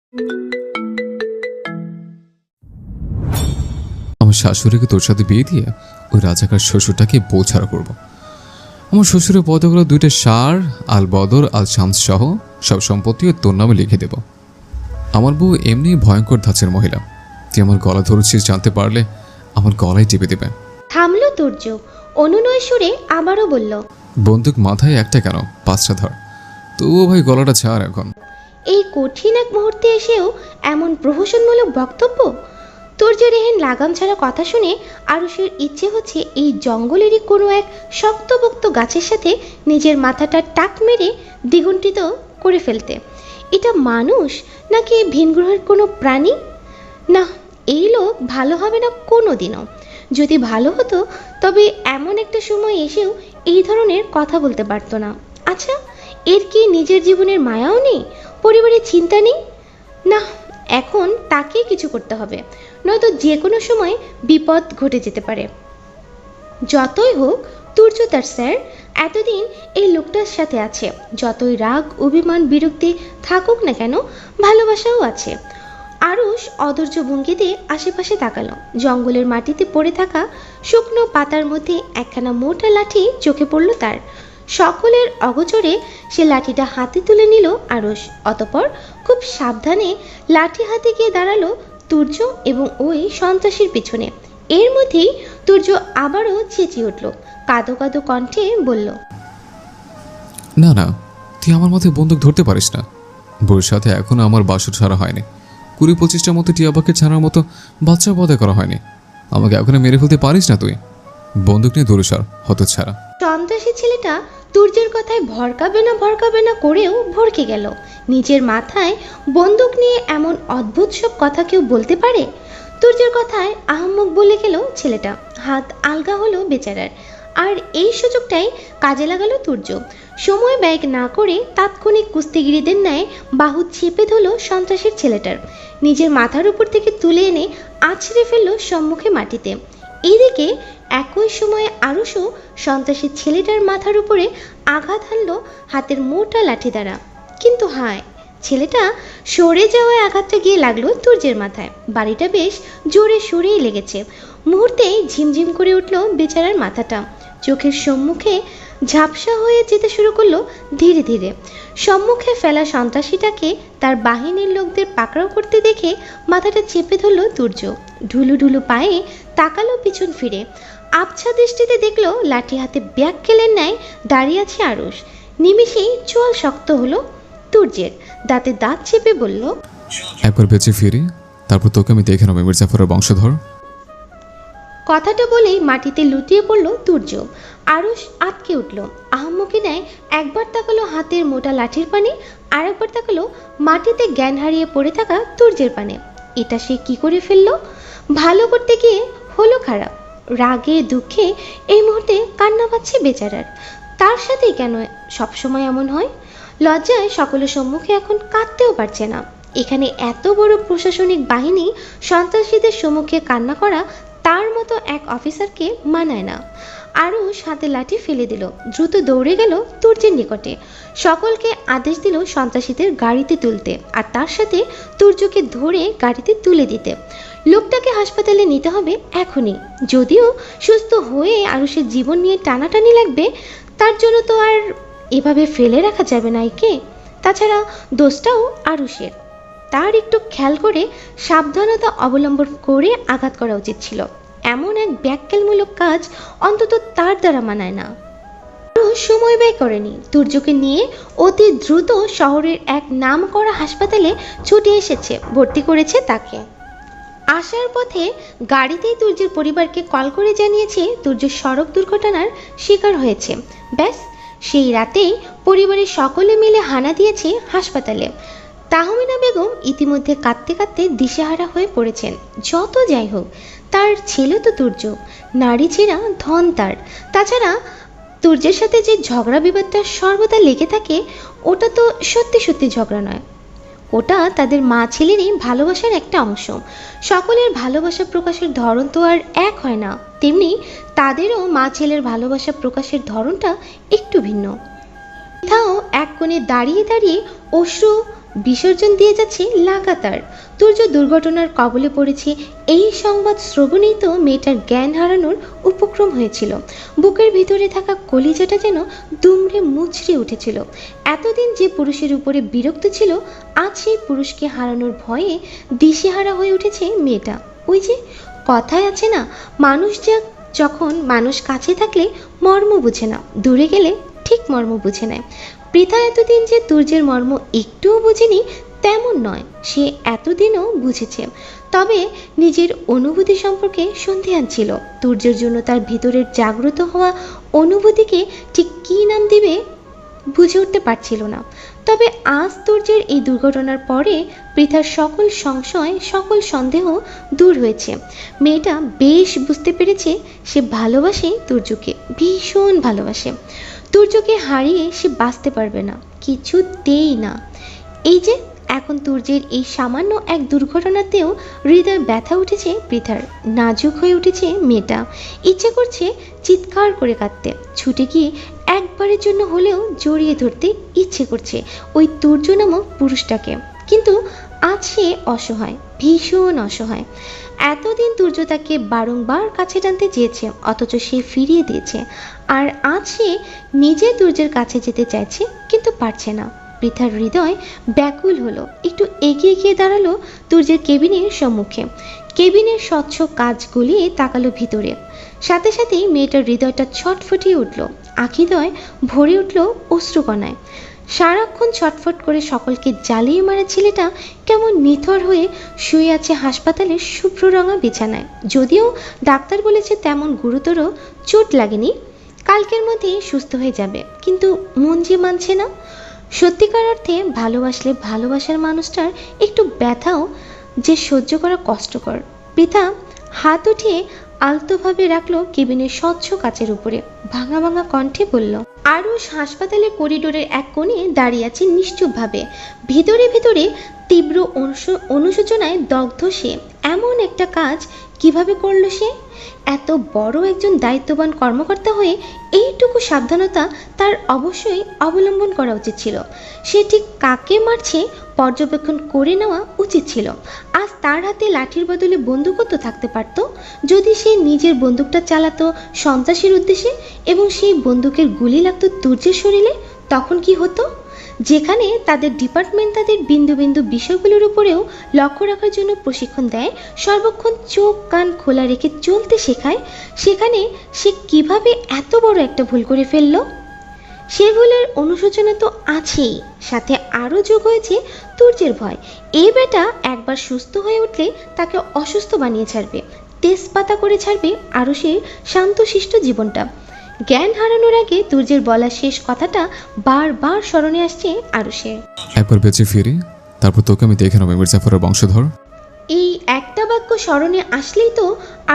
আমার শাশুড়িকে তোর সাথে বিয়ে দিয়ে ওই রাজাকার শ্বশুরটাকে বউ ছাড়া করবো। আমার শ্বশুরের পদগুলো 2টা সার আল বদর আল শামস সহ সব সম্পত্তিও তোর নামে লিখে দেব। আমার বউ এমনি ভয়ঙ্কর ধাঁচের মহিলা, তুই আমার গলা ধরেছিস জানতে পারলে আমার গলায় টিপে দেবে। থামলো তুর্য, অনুনয় সুরে আবারও বলল, বন্দুক মাথায় একটা কেন, 5টা ধর। তবুও ভাই গলাটা ছাড় এখন। এই কঠিন এক মুহূর্তে এসেও এমন প্রহসনমূলক বক্তব্য। তুর্যেরহীন লাগাম ছাড়া কথা শুনে আরুষের ইচ্ছে হচ্ছে এই জঙ্গলেরই কোনো এক শক্তপোক্ত গাছের সাথে নিজের মাথাটা টাক মেরে দ্বিগুণ্ঠিত করে ফেলতে। এটা মানুষ নাকি ভিনগ্রহের কোনো প্রাণী? না, এই লোক ভালো হবে না কোনো দিনও। যদি ভালো হতো তবে এমন একটা সময় এসেও এই ধরনের কথা বলতে পারতো না। আচ্ছা, এর কি নিজের জীবনের মায়াও নেই, পরিবারের চিন্তা নেই? না, এখন তাকেই কিছু করতে হবে, নয়তো যে কোনো সময় বিপদ ঘটে যেতে পারে। যতই হোক তুর্য তার স্যার, এতদিন এই লোকটার সাথে আছে। যতই রাগ অভিমান বিরক্তি থাকুক না কেন, ভালোবাসাও আছে। আরুষ অধৈর্য ভঙ্গিতে আশেপাশে তাকালো। জঙ্গলের মাটিতে পড়ে থাকা শুকনো পাতার মধ্যে একখানা মোটা লাঠি চোখে পড়ল তার। সকলের অগোচরে সে লাঠিটা হাতে তুলে নিল আরুষ। অতঃপর খুব সাবধানে লাঠি হাতে গিয়ে দাঁড়ালো তুর্য এবং ওই সন্ত্রাসীর পিছনে। এর মধ্যেই তুর্য আবারও চেঁচিয়ে উঠল, কাঁদো কাঁদো কণ্ঠে বলল, না না, তুই আমার মাথায় বন্দুক ধরতে পারিস না। বউর সাথে এখনো আমার বাসর ছাড়া হয়নি। 20-25টার মতো টিয়াবাকে ছাড়ার মতো বাচ্চা পদে করা হয়নি। আমাকে এখনো মেরে ফেলতে পারিস না তুই। বন্দুক নিয়ে দূরে সর, হত ছাড়া। সন্ত্রাসী ছেলেটা তুর্যের কথায় ভরকাবে না করেও ভরকে গেল। নিজের মাথায় বন্দুক নিয়ে এমন অদ্ভুত সব কথা কেউ বলতে পারে? তুর্যের কথায় আহাম্মক বলে গেল ছেলেটা। হাত আলগা হলো বেচারার। আর এই সুযোগটাই কাজে লাগালো তুর্য। সময় ব্যয় না করে তাৎক্ষণিক কুস্তিগিরিদের ন্যায় বাহু চেপে ধরল সন্ত্রাসীর ছেলেটার। নিজের মাথার উপর থেকে তুলে এনে আছড়ে ফেলল সম্মুখে মাটিতে। এইদিকে একই সময়ে আরুষও সন্ত্রাসী ছেলেটার মাথার উপরে আঘাত হানল হাতের মোটা লাঠি দ্বারা। কিন্তু হায়, ছেলেটা সরে যাওয়ায় আঘাতটা গিয়ে লাগলো তুর্যের মাথায়। বাড়িটা বেশ জোরে সরেই লেগেছে। মুহূর্তেই ঝিমঝিম করে উঠল বেচারার মাথাটা। চোখের সম্মুখে ঝাপসা হয়ে যেতে শুরু করলো ধীরে ধীরে। সম্মুখে ফেলা সন্ত্রাসীটাকে তার বাহিনীর লোকদের পাকড়াও করতে দেখে মাথাটা চেপে ধরল তুর্য। ঢুলু ঢুলু পায়ে তাকালো পিছন ফিরে। আবছা দৃষ্টিতে দেখলো লাঠি হাতে ব্যাককেলের ন্যায় দাঁড়িয়ে আছে আরুষ। নিমিষেই চোয়াল শক্ত হলো তুর্যের। দাঁতে দাঁত চেপে বলল, একবার বেঁচে ফিরি, তারপর তোকে আমি দেখে নেবো মির্জাফরের বংশধর। কথাটা বলেই মাটিতে লুটিয়ে পড়ল তুর্য। আরুষ আটকে উঠল। আহাম্মকে নেয় একবার তাকালো হাতের মোটা লাঠির পানে, আর একবার তাকালো মাটিতে জ্ঞান হারিয়ে পড়ে থাকা তুর্যের পানে। এটা সে কি করে ফেললো? ভালো করতে গিয়ে হলো খারাপ। রাগে দুঃখে এই মুহূর্তে কান্না পাচ্ছে বেচারার। তার সাথেই কেন সবসময় এমন হয়? লজ্জায় সকলের সম্মুখে এখন কাঁদতেও পারছে না। এখানে এত বড় প্রশাসনিক বাহিনী সন্ত্রাসীদের সম্মুখে কান্না করা তার মতো এক অফিসারকে মানায় না। আরুষ হাতে লাঠি ফেলে দিল, দ্রুত দৌড়ে গেল তুর্যের নিকটে। সকলকে আদেশ দিল সন্ত্রাসীদের গাড়িতে তুলতে, আর তার সাথে তুর্যকে ধরে গাড়িতে তুলে দিতে। লোকটাকে হাসপাতালে নিতে হবে এখনই। যদিও সুস্থ হয়ে আরুষের জীবন নিয়ে টানাটানি লাগবে, তার জন্য তো আর এভাবে ফেলে রাখা যাবে না একে। তাছাড়া দোষটাও আরুষের। তার একটু খেয়াল করে সাবধানতা অবলম্বন করে আঘাত করা উচিত ছিল। এমন এক ব্যাককেলমূলক কাজ অন্তত তার দ্বারা মানায় না। সময় ব্যয় করেনি। তুর্যকে নিয়ে অতি দ্রুত শহরের এক নামকরা হাসপাতালে ছুটে এসেছে, ভর্তি করেছে তাকে। আসার পথে গাড়িতেই তুর্যের পরিবারকে কল করে জানিয়েছে তুর্য সড়ক দুর্ঘটনার শিকার হয়েছে। ব্যাস, সেই রাতেই পরিবারের সকলে মিলে হানা দিয়েছে হাসপাতালে। তাহমিনা বেগম ইতিমধ্যে কাঁদতে কাঁদতে দিশেহারা হয়ে পড়েছেন। যত যাই হোক, তার ছেলে তো তুর্য, নারী ছেঁড়া ধন তার। তাছাড়া তুর্যের সাথে যে ঝগড়া বিবাদটা সর্বদা লেগে থাকে, ওটা তো সত্যি সত্যি ঝগড়া নয়, ওটা তাদের মা ছেলেরই ভালোবাসার একটা অংশ। সকলের ভালোবাসা প্রকাশের ধরন তো আর এক হয় না, তেমনি তাদেরও মা ছেলের ভালোবাসা প্রকাশের ধরনটা একটু ভিন্ন। কোথাও এক কোণে দাঁড়িয়ে দাঁড়িয়ে অশ্রু বিসর্জন দিয়ে যাচ্ছে লাগাতার। তুর্য দুর্ঘটনার কবলে পড়েছে, এই সংবাদ শ্রবণেই তো মেয়েটার জ্ঞান হারানোর উপক্রম হয়েছিল। বুকের ভিতরে থাকা কলিজাটা যেন দুমড়ে মুচড়ে উঠেছিল। এতদিন যে পুরুষের উপরে বিরক্ত ছিল, আজ সেই পুরুষকে হারানোর ভয়ে দিশেহারা হয়ে উঠেছে মেয়েটা। ওই যে কথায় আছে না, যখন মানুষ কাছে থাকলে মর্ম বুঝে না, দূরে গেলে ঠিক মর্ম বুঝে নেয়। পৃথা এতদিন যে তুর্যের মর্ম একটুও বুঝেনি তেমন নয়, সে এতদিনও বুঝেছে। তবে নিজের অনুভূতি সম্পর্কে সন্দেহান ছিল। তুর্যের জন্য তার ভিতরের জাগ্রত হওয়া অনুভূতিকে ঠিক কী নাম দিবে বুঝে উঠতে পারছিল না। তবে আজ তুর্যের এই দুর্ঘটনার পরে পৃথার সকল সংশয়, সকল সন্দেহ দূর হয়েছে। মেয়েটা বেশ বুঝতে পেরেছে সে ভালোবাসে তুর্যকে, ভীষণ ভালোবাসে। তুর্যকে হারিয়ে সে বাঁচতে পারবে না, কিছুতেই না। এই যে এখন তুর্যের এই সামান্য এক দুর্ঘটনাতেও হৃদয় ব্যথা উঠেছে পৃথার, নাজুক হয়ে উঠেছে মেয়েটা। ইচ্ছে করছে চিৎকার করে কাঁদতে, ছুটে গিয়ে একবারের জন্য হলেও জড়িয়ে ধরতে ইচ্ছে করছে ওই তুর্য নামক পুরুষটাকে। কিন্তু আজ সে অসহায়, ভীষণ অসহায়। এতদিন তুর্য তাকে বারংবার কাছে টানতে চেয়েছে, অথচ সে ফিরিয়ে দিয়েছে। আর আজ সে নিজে তুর্যের কাছে যেতে চাইছে, কিন্তু পারছে না। পৃথার হৃদয় ব্যাকুল হলো, একটু এগিয়ে গিয়ে দাঁড়ালো তুর্যের কেবিনের সম্মুখে। কেবিনের স্বচ্ছ কাঁচ গলিয়ে তাকালো ভিতরে। সাথে সাথেই মেয়েটার হৃদয়টা ছটফটিয়ে উঠল, আখিদয় ভরে উঠল অশ্রুকণায়। সারাক্ষণ ছটফট করে সকলকে জ্বালিয়ে মারা ছেলেটা কেমন নিথর হয়ে শুয়ে আছে হাসপাতালের শুভ্র রঙা বিছানায়। যদিও ডাক্তার বলেছে তেমন গুরুতর চোট লাগেনি, কালকের মধ্যেই সুস্থ হয়ে যাবে, কিন্তু মন যে মানছে না। সত্যিকার অর্থে ভালোবাসলে ভালোবাসার মানুষটার একটু ব্যথাও যে সহ্য করা কষ্টকর। পৃথা হাত উঠিয়ে আলতোভাবে রাখলো কেবিনের স্বচ্ছ কাচের উপরে, ভাঙা ভাঙা কণ্ঠে বলল, আরুষ হাসপাতালের করিডোরের এক কোণে দাঁড়িয়ে আছে নিশ্চুপভাবে। ভিতরে ভিতরে তীব্র অনুশোচনায় দগ্ধ সে। এমন একটা কাজ কিভাবে করলো সে? এত বড় একজন দায়িত্ববান কর্মকর্তা হয়ে এইটুকু সাবধানতা তার অবশ্যই অবলম্বন করা উচিত ছিল। সে ঠিক কাকে মারছে পর্যবেক্ষণ করে নেওয়া উচিত ছিল। আজ তার হাতে লাঠির বদলে বন্দুকও তো থাকতে পারত। যদি সে নিজের বন্দুকটা চালাতো সন্ত্রাসীর উদ্দেশ্যে এবং সেই বন্দুকের গুলি লাগতো তুর্যের শরীরে, তখন কি হতো? যেখানে তাদের ডিপার্টমেন্ট তাদের বিন্দু বিন্দু বিষয়গুলোর উপরেও লক্ষ্য রাখার জন্য প্রশিক্ষণ দেয়, সর্বক্ষণ চোখ কান খোলা রেখে চলতে শেখায়, সেখানে সে কিভাবে এত বড় একটা ভুল করে ফেলল? সে ভুলের অনুশোচনা তো আছেই, সাথে আরও যোগ হয়েছে তুর্যের ভয়। এই বেটা একবার সুস্থ হয়ে উঠলে তাকে অসুস্থ বানিয়ে ছাড়বে, তেজপাতা করে ছাড়বে আরও সে শান্তশিষ্ট জীবনটা। জ্ঞান হারানোর আগে তুর্যের বলা শেষ কথাটা বারবার স্মরণে আসছে আরুষের। একবার বেঁচে ফিরি, তারপর তোকে আমি দেখে নেবো মির্জাফরের বংশধর। এই একটা বাক্য স্মরণে আসলেই তো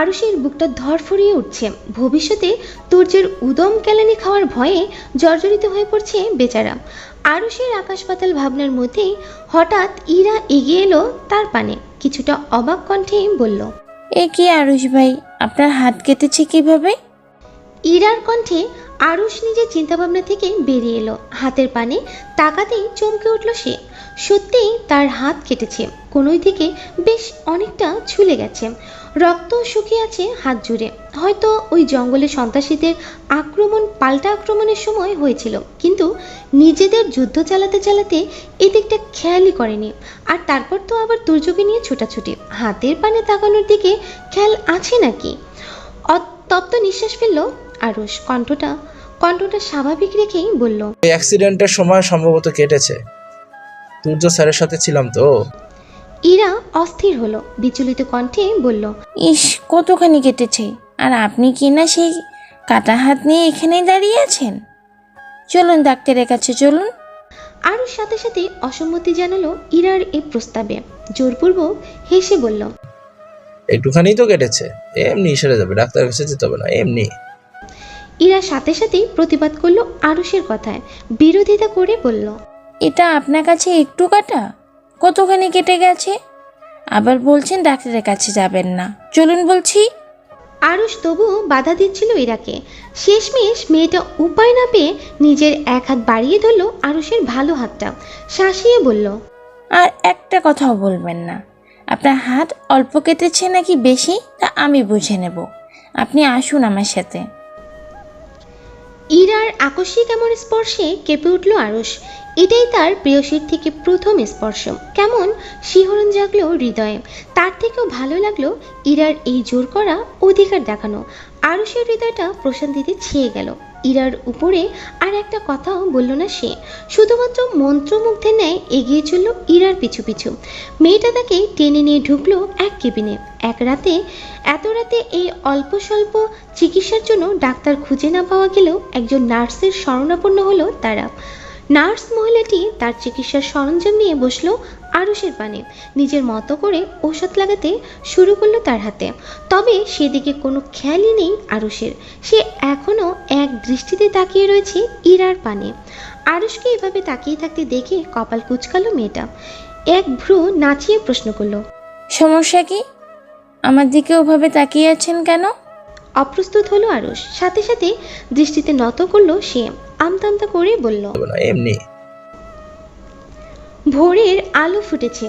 আরুষের বুকটা ধরফরিয়ে উঠছে। ভবিষ্যতে তুর্যের উদম কেলানি খাওয়ার ভয়ে জর্জরিত হয়ে পড়ছে বেচারা। আরুষের আকাশ পাতাল ভাবনার মধ্যেই হঠাৎ ইরা এগিয়ে এলো তার পানে, কিছুটা অবাক কণ্ঠে বলল, এ কি আরুষ ভাই, আপনার হাত কেটেছে কিভাবে? ইরার কণ্ঠে আরুষ নিজের চিন্তাভাবনা থেকে বেরিয়ে এলো। হাতের পানে তাকাতেই চমকে উঠল সে। সত্যিই তার হাত কেটেছে, কোনোই থেকে বেশ অনেকটা ছুলে গেছে, রক্ত শুকিয়ে আছে হাত জুড়ে। হয়তো ওই জঙ্গলে সন্ত্রাসীদের পাল্টা আক্রমণের সময় হয়েছিল, কিন্তু নিজেদের যুদ্ধ চালাতে চালাতে এদিকটা খেয়ালই করেনি। আর তারপর তো আবার তুর্যকে নিয়ে ছোটাছুটি, হাতের পানে তাকানোর দিকে খেয়াল আছে নাকি? তপ্ত নিঃশ্বাস ফেলল আরুষ, কণ্ঠটা স্বাভাবিক রেখেই বলল, ওই অ্যাক্সিডেন্টের সময় সম্ভবত কেটেছে। তুর্য স্যারের সাথে ছিলাম তো। ইরা অস্থির হলো, বিচলিত কণ্ঠে বলল, ইস, কতখানি কেটেছে, আর আপনি কি না সেই কাটা হাত নিয়ে এখানেই দাঁড়িয়ে আছেন? চলুন ডাক্তারের কাছে চলুন। আরুষ সাথে সাথে অসম্মতি জানালো ইরার এই প্রস্তাবে। জোরপূর্বক হেসে বলল, একটুখানি তো কেটেছে, এমনি সেরে যাবে, ডাক্তারের কাছে যেতে হবে না, এমনি। ইরা সাথে সাথেই প্রতিবাদ করলো আরুষের কথায়, বিরোধিতা করে বলল, এটা আপনার কাছে একটু কাটা, কতখানি কেটে গেছে, আবার বলছেন ডাক্তারের কাছে যাবেন না, চলুন বলছি। আরুষ তবুও বাধা দিচ্ছিল ইরাকে। শেষমেশ মেয়েটা উপায় না পেয়ে নিজের এক হাত বাড়িয়ে ধরলো আরুষের ভালো হাতটা, শাসিয়ে বলল, আর একটা কথাও বলবেন না। আপনার হাত অল্প কেটেছে নাকি বেশি তা আমি বুঝে নেব। আপনি আসুন আমার সাথে। ইরার আকস্মিক এমন স্পর্শে কেঁপে উঠল আরুষ। এটাই তার প্রেয়সীর থেকে প্রথম স্পর্শ। কেমন শিহরণ জাগলো হৃদয়ে। তার থেকেও ভালো লাগলো ইরার এই জোর করা অধিকার দেখানো। আরুষের হৃদয়টা প্রশান্তিতে ছেয়ে গেল। ইরার উপরে আর একটা কথাও বলল না সে, শুধুমাত্র মন্ত্রমুগ্ধের ন্যায় এগিয়ে চলল ইরার পিছু পিছু। মেয়েটা তাকে টেনে নিয়ে ঢুকলো এক কেবিনে। এক রাতে, এত রাতে এই অল্প স্বল্প চিকিৎসার জন্য ডাক্তার খুঁজে না পাওয়া গেলেও একজন নার্সের শরণাপন্ন হলো তারা। নার্স মহিলাটি তার চিকিৎসার সরঞ্জাম নিয়ে বসলো আরুষের পানে। নিজের মতো করে ঔষধ লাগাতে শুরু করলো তার হাতে। তবে সেদিকে কোনো খেয়ালই নেই আরুষের। সে এখনও এক দৃষ্টিতে তাকিয়ে রয়েছে ইরার পানে। আরুষকে এভাবে তাকিয়ে থাকতে দেখে কপাল কুঁচকালো মেয়েটা। এক ভ্রু নাচিয়ে প্রশ্ন করলো, সমস্যা কি? আমার দিকে ওভাবে তাকিয়ে আছেন কেন? অপ্রস্তুত হলো আরুষ। সাথে সাথে দৃষ্টিতে নত করলো সে। আমতা আমতা করে বলল, হবে না, এমনি। ভোরের আলো ফুটেছে।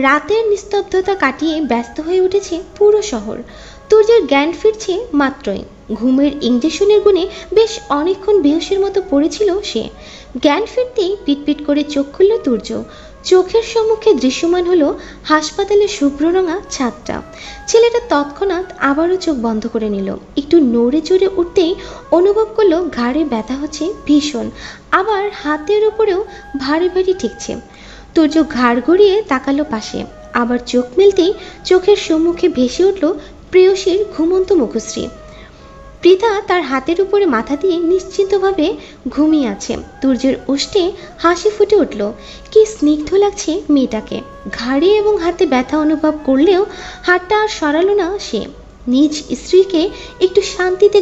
রাতের নিস্তব্ধতা কাটিয়ে ব্যস্ত হয়ে উঠেছে পুরো শহর। তুর্যের জ্ঞান ফিরছে মাত্রই। ঘুমের ইঞ্জেকশনের গুণে বেশ অনেকক্ষণ বেহুশের মতো পড়েছিল সে। জ্ঞান ফিরতেই পিটপিট করে চোখ খুলল তুর্য। চোখের সম্মুখে দৃশ্যমান হলো হাসপাতালের শুভ্ররঙা ছাদটা। ছেলেটা তৎক্ষণাৎ আবারও চোখ বন্ধ করে নিল। একটু নড়ে চড়ে উঠতেই অনুভব করলো ঘাড়ে ব্যথা হচ্ছে ভীষণ, আবার হাতের উপরেও ভারী ভারী ঠেকছে। তুর্য ঘাড় ঘুরিয়ে তাকালো পাশে, আবার চোখ মেলতেই চোখের সম্মুখে ভেসে উঠল প্রেয়সীর ঘুমন্ত মুখশ্রী। পৃথা তার হাতের উপরে মাথা দিয়ে নিশ্চিন্তভাবে ঘুমিয়ে আছে। তুর্যের ওষ্ঠে হাসি ফুটে উঠল। কি স্নিগ্ধ লাগছে মেয়েটাকে। ঘাড়ে এবং হাতে ব্যথা অনুভব করলেও হাতটা আর সরালো না সে। নিজ স্ত্রীকে একটু শান্তিতে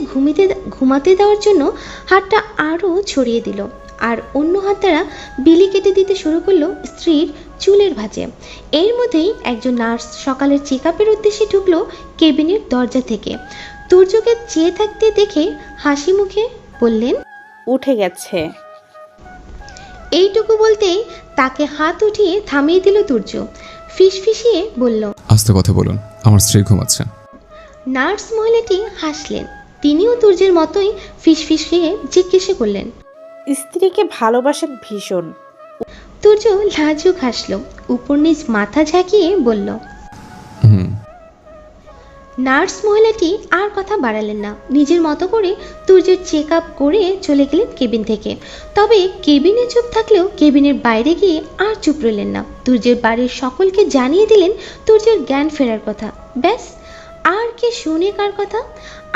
ঘুমাতে দেওয়ার জন্য হাতটা আরও ছড়িয়ে দিল, আর অন্য হাত দ্বারা বিলি কেটে দিতে শুরু করলো স্ত্রীর চুলের ভাঁজে। এর মধ্যেই একজন নার্স সকালের চেক আপের উদ্দেশ্যে ঢুকলো কেবিনের দরজা থেকে। তুর্যকে চেয়ে থাকতে দেখে হাসি মুখে বললেন, উঠে গেছে। এইটুকু বলতেই তাকে হাত উঠিয়ে থামিয়ে দিল তুর্য। ফিসফিসিয়ে বলল, আস্তে কথা বলুন, আমার স্ত্রী ঘুমাচ্ছে। নার্স মহিলাটি হাসলেন। তিনিও তুর্যের মতোই ফিসফিসিয়ে জিজ্ঞেস করলেন, স্ত্রীকে ভালোবাসেন ভীষণ। তুর্য লাজুক হাসল, উপর নিচ মাথা ঝাঁকিয়ে বলল। হুম। নার্স মহিলাটি আর কথা বাড়ালেন না। নিজের মতো করে তুর্যের চেক আপ করে চলে গেলেন কেবিন থেকে। তবে কেবিনে চুপ থাকলেও কেবিনের বাইরে গিয়ে আর চুপ রইলেন না। তুর্যের বাড়ির সকলকে জানিয়ে দিলেন তুর্যের জ্ঞান ফেরার কথা। ব্যাস, আর কে শুনে কার কথা।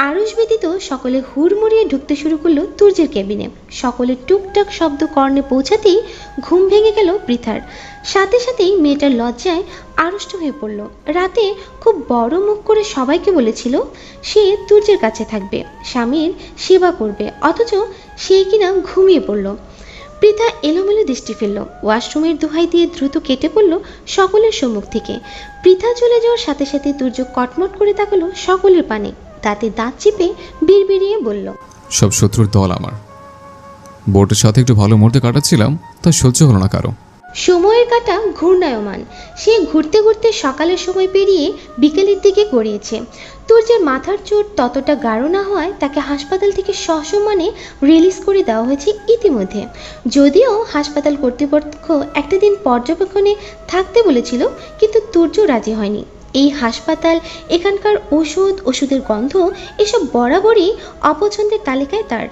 আরুষ ব্যতীত সকলে হুড়মুড়িয়ে ঢুকতে শুরু করলো তুর্যের কেবিনে। সকলের টুকটাক শব্দ কর্ণে পৌঁছাতেই ঘুম ভেঙে গেল পৃথার। সাথে সাথেই মেয়েটার লজ্জায় আড়ষ্ট হয়ে পড়ল। রাতে খুব বড় মুখ করে সবাইকে বলেছিল সে তুর্যের কাছে থাকবে, স্বামীর সেবা করবে, অথচ সে কিনা ঘুমিয়ে পড়ল। পৃথা এলোমেলো দৃষ্টি ফেলল। ওয়াশরুমের দোহাই দিয়ে দ্রুত কেটে পড়ল সকলের সম্মুখ থেকে। পৃথা চলে যাওয়ার সাথে সাথে তুর্য কটমট করে তাকালো সকলের পানে। দাঁতে দাঁত চিপে বিড়বিড়িয়ে বলল, সব শত্রুর দল আমার। বোর্ডের সাথে একটু ভালো মুহূর্তে কাটাচ্ছিলাম, তা সহ্য হলো না কারো। সময়ের কাঁটা ঘূর্ণায়মান। সে ঘুরতে ঘুরতে সকালের সময় পেরিয়ে বিকেলের দিকে গড়িয়েছে। তুর্যের মাথার চোট ততটা গাঢ় না হওয়ায় তাকে হাসপাতাল থেকে সসম্মানে রিলিজ করে দেওয়া হয়েছে ইতিমধ্যে। যদিও হাসপাতাল কর্তৃপক্ষ একটা দিন পর্যবেক্ষণে থাকতে বলেছিল, কিন্তু তুর্য রাজি হয়নি। এই হাসপাতাল, এখানকার ওষুধের গন্ধ, এসব বরাবরই অপছন্দের তালিকায় তার।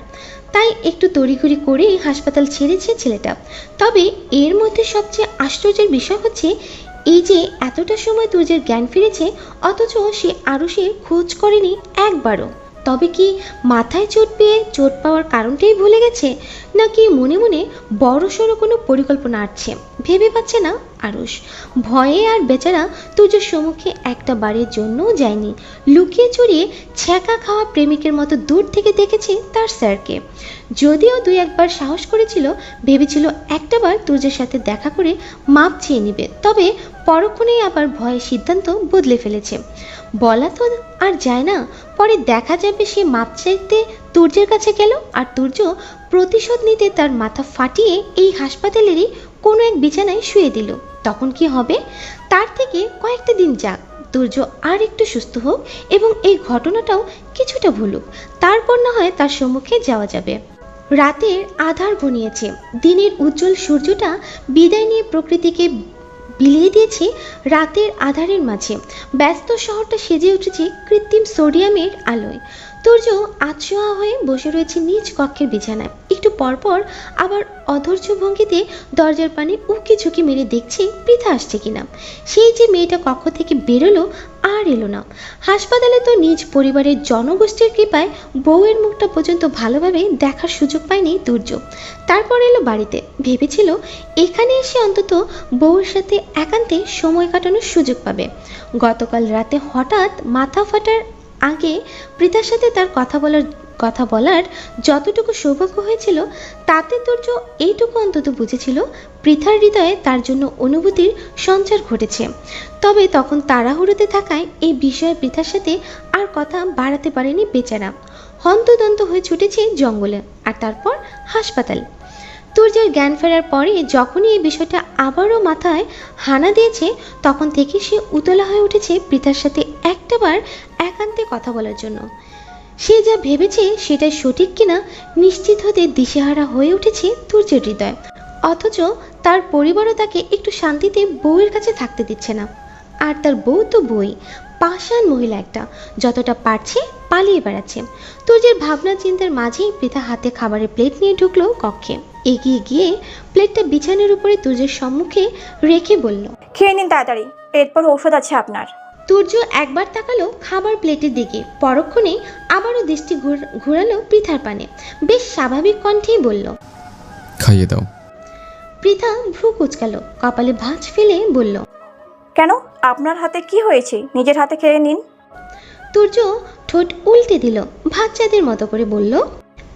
তাই একটু তড়িঘড়ি করে হাসপাতাল ছেড়েছে ছেলেটা। তবে এর মধ্যে সবচেয়ে আশ্চর্যের বিষয় হচ্ছে এই যে এতটা সময় তুর্যের জ্ঞান ফিরেছে, অথচ সে আরুষের খোঁজ করেনি একবারও। তবে কি মাথায় চোট পেয়ে চোট পাওয়ার কারণটাই ভুলে গেছে, নাকি মনে মনে বড়সড় কোনো পরিকল্পনা আসছে, ভেবে পাচ্ছে না আরুষ। ভয়ে আর বেচারা তুর্যের সম্মুখে একটা বারের জন্যও যায়নি। লুকিয়ে চুরিয়ে ছ্যাঁকা খাওয়া প্রেমিকের মতো দূর থেকে দেখেছে তার স্যারকে। যদিও দুই একবার সাহস করেছিল, ভেবেছিল একটাবার তুর্যের সাথে দেখা করে মাপ চেয়ে নিবে, তবে পরক্ষণেই আবার ভয়ে সিদ্ধান্ত বদলে ফেলেছে। বলা তো আর যায় না, পরে দেখা যাবে সে মাপ চাইতে তুর্যের কাছে গেল আর তুর্য প্রতিশোধ নিতে তার মাথা ফাটিয়ে এই হাসপাতালেরই কোনো এক বিছানায় শুয়ে দিল। তখন কি হবে? তার থেকে কয়েকটা দিন যাক, তুর্য আর একটু সুস্থ হোক এবং এই ঘটনাটাও কিছুটা ভুলুক, তারপর না হয় তার সম্মুখে যাওয়া যাবে। রাতের আধার ঘনিয়েছে, দিনের উজ্জ্বল সূর্যটা বিদায় নিয়ে প্রকৃতিকে বিলিয়ে দিয়েছে রাতের আধারের মাঝে। ব্যস্ত শহরটা সেজে উঠেছে কৃত্রিম সোডিয়ামের আলোয়। তুর্য আতশোয়া হয়ে বসে রয়েছে নিজ কক্ষের বিছানায়। একটু পরপর আবার অধৈর্য ভঙ্গিতে দরজার পানে উকি ঝুঁকি মেরে দেখছে পৃথা আসছে কিনা। সেই যে মেয়েটা কক্ষ থেকে বেরোলো আর এলো না। হাসপাতালে তো নিজ পরিবারের জনগোষ্ঠীর কৃপায় বউয়ের মুখটা পর্যন্ত ভালোভাবে দেখার সুযোগ পায়নি তুর্য। তারপর এলো বাড়িতে, ভেবেছিল এখানে এসে অন্তত বউয়ের সাথে একান্তে সময় কাটানোর সুযোগ পাবে। গতকাল রাতে হঠাৎ মাথা ফাটার আগে পৃথার সাথে তার কথা বলার যতটুকু সৌভাগ্য হয়েছিল, তাতে তুর্য এইটুকু অন্তত বুঝেছিল পৃথার হৃদয়ে তার জন্য অনুভূতির সঞ্চার ঘটেছে। তবে তখন তাড়াহুড়োতে থাকায় এই বিষয়ে পৃথার সাথে আর কথা বাড়াতে পারেনি বেচারা। হন্তদন্ত হয়ে ছুটেছে জঙ্গলে আর তারপর হাসপাতাল। তুর্যের জ্ঞান ফেরার পরে যখনই এই বিষয়টা আবারও মাথায় হানা দিয়েছে, তখন থেকে সে উতলা হয়ে উঠেছে পৃথার সাথে একটাবার একান্তে কথা বলার জন্য। সে যা ভেবেছে সেটাই সঠিক কিনা নিশ্চিত হতে দিশেহারা হয়ে উঠেছে তুর্যের হৃদয়। অথচ তার পরিবারও তাকে একটু শান্তিতে বউয়ের কাছে থাকতে দিচ্ছে না। আর তার বউ তো বই, পাষাণ মহিলা একটা, যতটা পারছে পালিয়ে বেড়াচ্ছে। তুর্যের ভাবনা চিন্তার মাঝেই পৃথা হাতে খাবারের প্লেট নিয়ে ঢুকলো কক্ষে। এগিয়ে গিয়ে প্লেটটা বিছানার উপরে তুর্যের সম্মুখে রেখে বলল, খেয়ে নিন তাড়াতাড়ি, এরপর ঔষধ আছে আপনার। তুর্য একবার তাকালো খাবার প্লেটের দিকে, পরক্ষণে আবারও দৃষ্টি ঘোরালো পৃথার পানে। বেশ স্বাভাবিক কণ্ঠেই বলল, খাইয়ে দাও। পৃথা ভ্রু কুচকালো, কপালে ভাঁজ ফেলে বলল, কেন, আপনার হাতে কি হয়েছে? নিজের হাতে খেয়ে নিন। তুর্য ঠোঁট উল্টে দিল, বাচ্চাদের মতো করে বলল।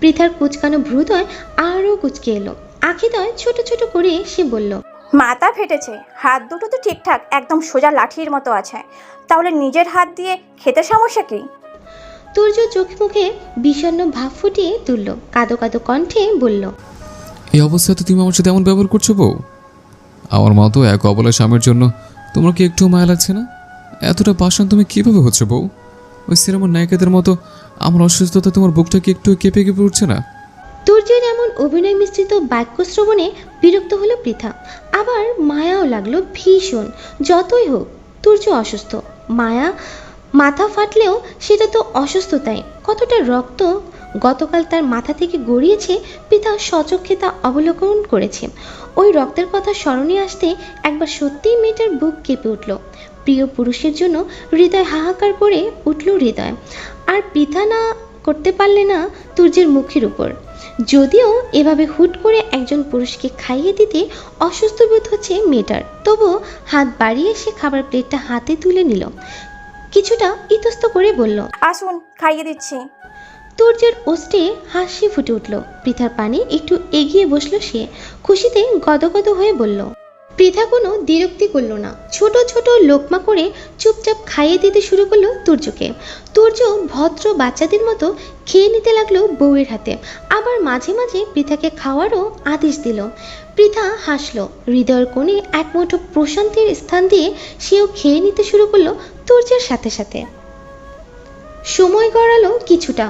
পৃথার কুচকানো ভ্রুদয় আরও কুচকে এলো, আখিদয় ছোট ছোট করে সে বলল, মাথা ফেটেছে, হাত দুটো তো ঠিকঠাক একদম সোজা লাঠির মতো আছে, তাহলে নিজের হাত দিয়ে খেতে সমস্যা কি? তুর্য চোখ মুখে বিষণ্ণ ভাব ফুটিয়ে তুলল, কাঁদো কাঁদো কণ্ঠে বলল, এই অবস্থাতে তুমি আমার সাথে এমন ব্যবহার করছো বউ? আমার মতো এক অবলা স্বামীর জন্য তোমার কি একটু মায়া লাগছে না? এতটা পাষাণ তুমি কিভাবে হচ্ছে বউ? ওই সিনেমার নায়িকাদের মতো আমার অসুস্থতা তোমার বুকটা কি একটু কেঁপে কেঁপে উঠছে না? তুর্যের এমন অভিনয় মিশ্রিত বাক্য শ্রবণে বিরক্ত হলো পৃথা, আবার মায়াও লাগলো ভীষণ। যতই হোক তুর্য অসুস্থ, মায়া মাথা ফাটলেও সেটা তো অসুস্থতাই। কতটা রক্ত গতকাল তার মাথা থেকে গড়িয়েছে পৃথা সচক্ষে তা অবলোকন করেছে। ওই রক্তের কথা স্মরণে আসতে একবার সত্যিই মেয়েটার বুক কেঁপে উঠল। প্রিয় পুরুষের জন্য হৃদয় হাহাকার করে উঠল হৃদয়। আর পৃথা না করতে পারলে না তুর্যের মুখের উপর। যদিও এভাবে হুট করে একজন পুরুষকে খাইয়ে দিতে অসুস্থ বোধ হচ্ছে মেয়েটার, তবুও হাত বাড়িয়ে সে খাবার প্লেটটা হাতে তুলে নিল, কিছুটা ইতস্ত করে বলল, আসুন খাইয়ে দিচ্ছি। তুর্যের ওষ্ঠে হাসি ফুটে উঠল। পৃথার পানে একটু এগিয়ে বসলো সে, খুশিতে গদগদ হয়ে বলল। পৃথা কোনো দ্বিরুক্তি করল না, ছোট ছোট লোকমা করে চুপচাপ খাইয়ে দিতে শুরু করলো তুর্যকে। তুর্য ভদ্র বাচ্চাদের মতো খেয়ে নিতে লাগলো বউয়ের হাতে, আবার মাঝে মাঝে পৃথাকে খাওয়ারও আদেশ দিল। পৃথা হাসলো, হৃদয়ের কোণে এক মুঠো প্রশান্তির স্থান দিয়ে সেও খেয়ে নিতে শুরু করলো তুর্যের সাথে সাথে। সময় গড়ালো কিছুটা,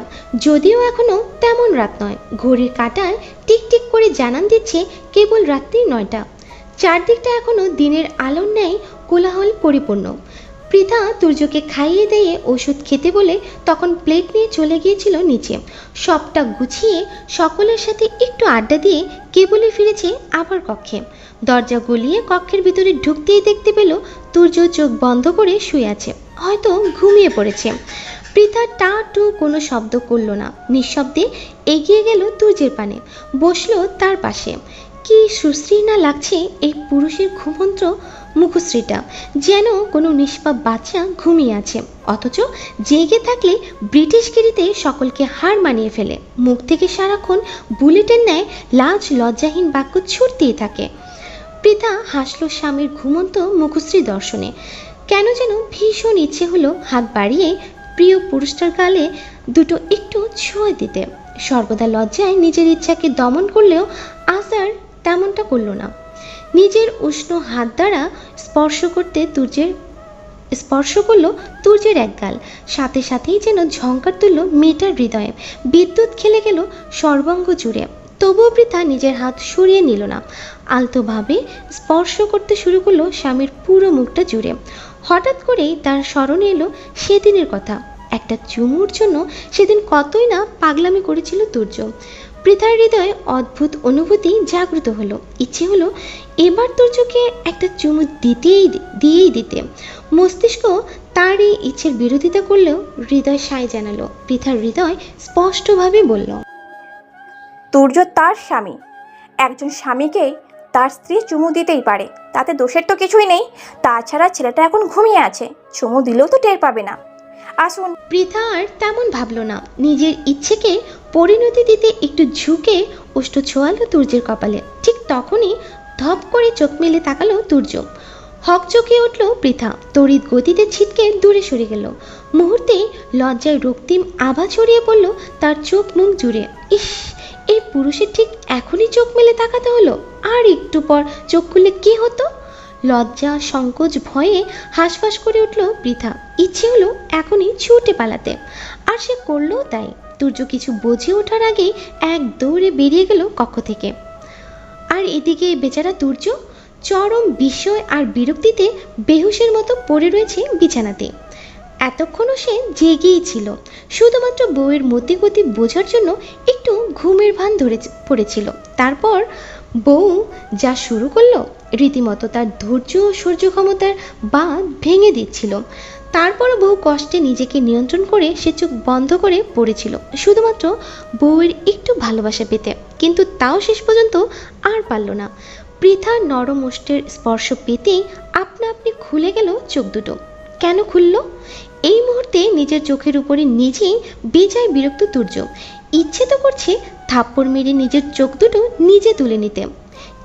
যদিও এখনো তেমন রাত নয়। ঘড়ির কাঁটায় টিকটিক করে জানান দিচ্ছে কেবল রাত্রি 9টা। চারদিকটা এখনো দিনের আলোর ন্যায় কোলাহল পরিপূর্ণ। পৃথা তুর্যকে খাইয়ে দিয়ে ওষুধ খেতে বলে তখন প্লেট নিয়ে চলে গিয়েছিল নিচে। সবটা গুছিয়ে সকলের সাথে একটু আড্ডা দিয়ে কেবলই ফিরেছে আবার কক্ষে। দরজা গলিয়ে কক্ষের ভিতরে ঢুকতেই দেখতে পেল তুর্য চোখ বন্ধ করে শুয়ে আছে, হয়তো ঘুমিয়ে পড়েছে। পৃথা টা টু কোনো শব্দ করল না, নিঃশব্দে এগিয়ে গেল তুর্যের পানে, বসলো তার পাশে। কি সুশ্রী না লাগছে এই পুরুষের ঘুমন্ত মুখশ্রীটা, যেন কোনো নিষ্পাপ বাচ্চা ঘুমিয়ে আছে, অথচ জেগে থাকলে ব্রিটিশগিরিতে সকলকে হার মানিয়ে ফেলে। মুখ থেকে সারাক্ষণ বুলেটের ন্যায় লাজ লজ্জাহীন বাক্য ছুটতেই থাকে। পৃথা হাসলো স্বামীর ঘুমন্ত মুখশ্রী দর্শনে। কেন যেন ভীষণ ইচ্ছে হলো হাত বাড়িয়ে প্রিয় পুরুষটার গালে দুটো একটু ছোঁয়া দিতে। সর্বদা লজ্জায় নিজের ইচ্ছাকে দমন করলেও আজ আর তেমনটা করল না। নিজের উষ্ণ হাত দ্বারা স্পর্শ করলো তুর্যের এক গাল। সাথে সাথেই যেন ঝংকার তুলল মেয়েটার হৃদয়ে, বিদ্যুৎ খেলে গেল সর্বাঙ্গ জুড়ে। তবুও পৃথা নিজের হাত সরিয়ে নিল না, আলতোভাবে স্পর্শ করতে শুরু করলো স্বামীর পুরো মুখটা জুড়ে। হঠাৎ করেই তার স্মরণে এলো সেদিনের কথা। একটা চুমুর জন্য সেদিন কতই না পাগলামি করেছিল তুর্য। পৃথার হৃদয়ে অদ্ভুত অনুভূতি জাগ্রত হলো। ইচ্ছে হলো এবার তুর্যকে একটা চুমু দিয়েই দিতে। মস্তিষ্ক তার এই ইচ্ছের বিরোধিতা করলেও হৃদয় সায় জানালো। পৃথার হৃদয় স্পষ্টভাবে বলল, তুর্য তার স্বামী, একজন স্বামীকে তার স্ত্রী চুমু দিতেই পারে, তাতে দোষের তো কিছুই নেই। তাছাড়া ছেলেটা এখন ঘুমিয়ে আছে, চুমু দিলেও তো টের পাবে না। আসুন। পৃথা আর তেমন ভাবল না। নিজের ইচ্ছেকে পরিণতি দিতে একটু ঝুঁকে ওষ্ঠ ছোঁয়ালো তুর্যের কপালে। ঠিক তখনই ধপ করে চোখ মেলে তাকালো তুর্য। হকচকিয়ে উঠল পৃথা, তড়িৎ গতিতে ছিটকে দূরে সরে গেল। মুহূর্তে লজ্জায় রক্তিম আভা ছড়িয়ে পড়ল তার চোখ মুখ জুড়ে। ইস, এই পুরুষের ঠিক এখনই চোখ মেলে তাকাতে হলো, আর একটু পর চোখ খুললে কি হতো? লজ্জা, সংকোচ, ভয়ে হাঁসফাঁস করে উঠল পৃথা। ইচ্ছে হলো এখনই ছুটে পালাতে, আর সে করলো তাই। তুর্য কিছু বুঝে ওঠার আগেই এক দৌড়ে বেরিয়ে গেল কক্ষ থেকে। আর এদিকে বেচারা তুর্য চরম বিস্ময় আর বিরক্তিতে বেহুশের মতো পড়ে রয়েছে বিছানাতে। এতক্ষণও সে জেগেই ছিল, শুধুমাত্র বউয়ের মতিগতি বোঝার জন্য একটু ঘুমের ভান পড়েছিল। তারপর বউ যা শুরু করলো, রীতিমতো তার ধৈর্য ও সহ্য ক্ষমতার বাঁধ ভেঙে দিচ্ছিল। তারপর বহু কষ্টে নিজেকে নিয়ন্ত্রণ করে সে চোখ বন্ধ করে পড়েছিল, শুধুমাত্র বউয়ের একটু ভালোবাসা পেতে। কিন্তু তাও শেষ পর্যন্ত আর পারল না। পৃথার নরম ওষ্ঠের স্পর্শ পেতেই আপনা আপনি খুলে গেল চোখ দুটো। কেন খুলল? এই মুহূর্তে নিজের চোখের উপরে নিজেই বেজায় বিরক্ত তুর্য। ইচ্ছে তো করছে থাপ্পড় মেরে নিজের চোখ দুটো নিজে তুলে নিতে।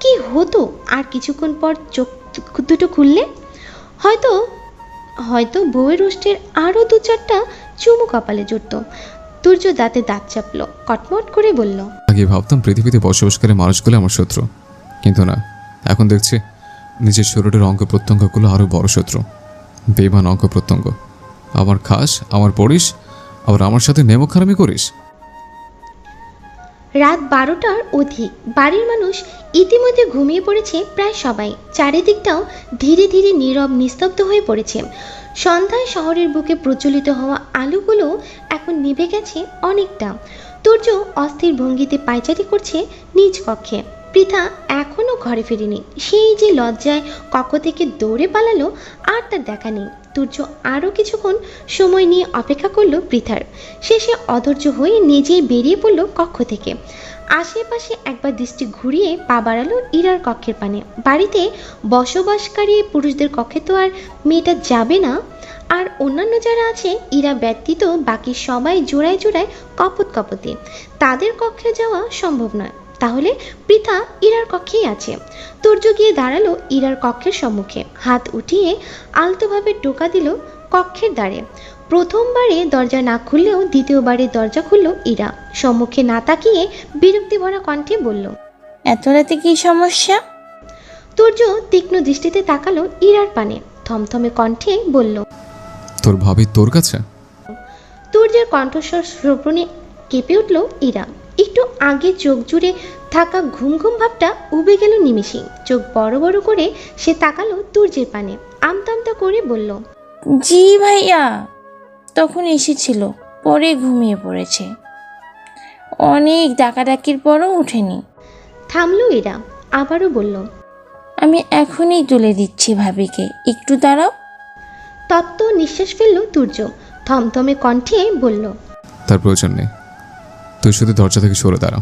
কি হতো আর কিছুক্ষণ পর চোখ দুটো খুললে? হয়তো বউয়ের ওষ্ঠের আরও দু চারটা চুমু কপালে জুটত। তুর্য দাঁতে দাঁত চাপলো, কটমট করে বলল, আগে ভাবতাম পৃথিবীতে বসবাসকারী মানুষগুলো আমার শত্রু, কিন্তু না, এখন দেখছি নিজের শরীরের অঙ্গ প্রত্যঙ্গগুলো আরও বড় শত্রু। বেইমান অঙ্গ প্রত্যঙ্গ। আমার খাস, আমার পড়িস, আবার আমার সাথে নেমখারামি করিস। রাত 12টার অধিক। বাড়ির মানুষ ইতিমধ্যে ঘুমিয়ে পড়েছে প্রায় সবাই। চারিদিকটাও ধীরে ধীরে নীরব নিস্তব্ধ হয়ে পড়েছে। সন্ধ্যায় শহরের বুকে প্রচলিত হওয়া আলোগুলো এখন নিভে গেছে অনেকটা। তুর্য অস্থির ভঙ্গিতে পায়চারি করছে নিজ কক্ষে। পৃথা এখনও ঘরে ফেরেনি। সেই যে লজ্জায় কক্ষ থেকে দৌড়ে পালালো, আর তার দেখা নেই। তুর্য আরও কিছুক্ষণ সময় নিয়ে অপেক্ষা করলো পৃথার। শেষে অধৈর্য হয়ে নিজেই বেরিয়ে পড়ল কক্ষ থেকে। আশেপাশে একবার দৃষ্টি ঘুরিয়ে পা বাড়ালো ইরার কক্ষের পানে। বাড়িতে বসবাসকারী পুরুষদের কক্ষে তো আর মেয়েটা যাবে না। আর অন্যান্য যারা আছে ইরা ব্যতীত বাকি সবাই জোড়ায় জোড়ায় কপতে, তাদের কক্ষে যাওয়া সম্ভব নয়। তাহলে পৃথা ইরার কক্ষেই আছে। তুর্য গিয়ে দাঁড়ালো ইরার কক্ষের সম্মুখে, হাত উঠিয়ে আলতোভাবে টোকা দিল কক্ষের দ্বারে। প্রথমবারে দরজা না খুললেও দ্বিতীয়বারে দরজা খুলল ইরা। সম্মুখে না তাকিয়ে বিরক্তি ভরা কণ্ঠে বলল, এত রাতে কি সমস্যা? তুর্য তীক্ষ্ণ দৃষ্টিতে তাকালো ইরার পানে, থমথমে কণ্ঠে বলল, তোর ভাবি তোর কাছে? তুর্যের কণ্ঠস্বর শ্রবণে কেঁপে উঠল ইরা। একটু আগে চোখ জুড়ে থাকা ঘুম ঘুম ভাবটা উবে গেল নিমেষেই। চোখ বড় বড় করে সে তাকালো তুর্যের পানে, আমতা আমতা করে বলল, জি ভাইয়া, তখন এসেছিল, পরে ঘুমিয়ে পড়েছে। অনেক ডাকাডাকির পরও উঠেনি। থামলো এরা, আবারও বলল, আমি এখনই তুলে দিচ্ছি ভাবিকে, একটু দাঁড়াও। তত্ত্ব নিঃশ্বাস ফেলল তুর্য, থমথমে কণ্ঠে বলল, তার প্রয়োজন নেই, তুই শুধু দরজা থেকে সরে দাঁড়া।